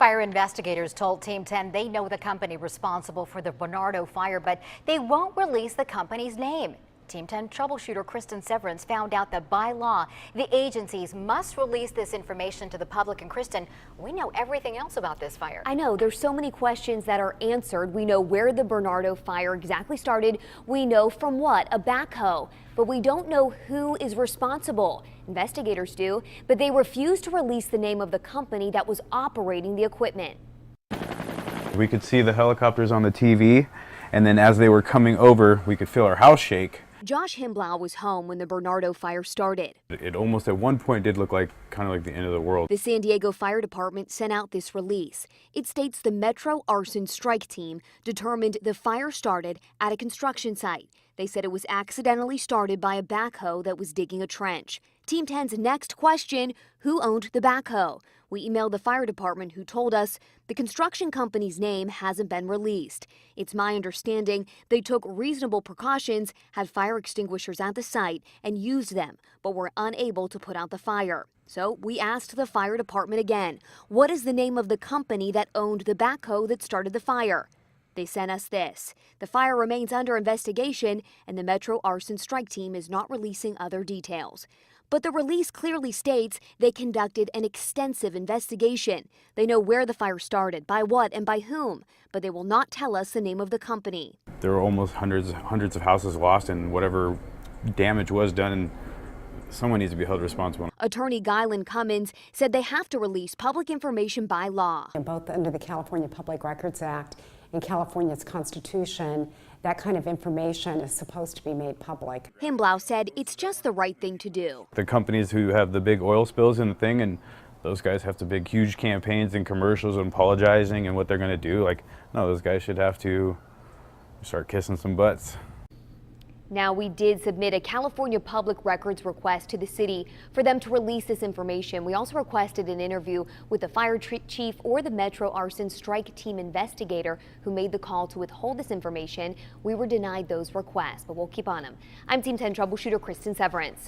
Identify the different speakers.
Speaker 1: Fire investigators told Team 10 they know the company responsible for the Bernardo Fire, but they won't release the company's name. Team 10 Troubleshooter Cristin Severance found out that by law, the agencies must release this information to the public. And Cristin, we know everything else about this fire.
Speaker 2: I know, there's so many questions that are answered. We know where the Bernardo Fire exactly started. We know from what, a backhoe. But we don't know who is responsible. Investigators do, but they refuse to release the name of the company that was operating the equipment.
Speaker 3: We could see the helicopters on the TV, and then as they were coming over, we could feel our house shake.
Speaker 2: Josh Himblau was home when the Bernardo Fire started.
Speaker 3: It almost at one point did look like kind of like the end of the world.
Speaker 2: The San Diego Fire Department sent out this release. It states the Metro Arson Strike Team determined the fire started at a construction site. They said it was accidentally started by a backhoe that was digging a trench. Team 10's next question, who owned the backhoe? We emailed the fire department, who told us the construction company's name hasn't been released. It's my understanding they took reasonable precautions, had fire extinguishers at the site, and used them, but were unable to put out the fire. So we asked the fire department again, what is the name of the company that owned the backhoe that started the fire? They sent us this. The fire remains under investigation, and the Metro Arson Strike Team is not releasing other details. But the release clearly states they conducted an extensive investigation. They know where the fire started, by what, and by whom, but they will not tell us the name of the company.
Speaker 3: There were almost hundreds of houses lost, and whatever damage was done, and someone needs to be held responsible.
Speaker 2: Attorney Guylan Cummins said they have to release public information by law.
Speaker 4: Both under the California Public Records Act and California's Constitution, that kind of information is supposed to be made public.
Speaker 2: Himblau said it's just the right thing to do.
Speaker 3: The companies who have the big oil spills in the thing, and those guys have to big huge campaigns and commercials and apologizing and what they're going to do. Like, no, those guys should have to start kissing some butts.
Speaker 2: Now, we did submit a California Public Records request to the city for them to release this information. We also requested an interview with the fire chief or the Metro Arson Strike Team investigator who made the call to withhold this information. We were denied those requests, but we'll keep on them. I'm Team 10 Troubleshooter Cristin Severance.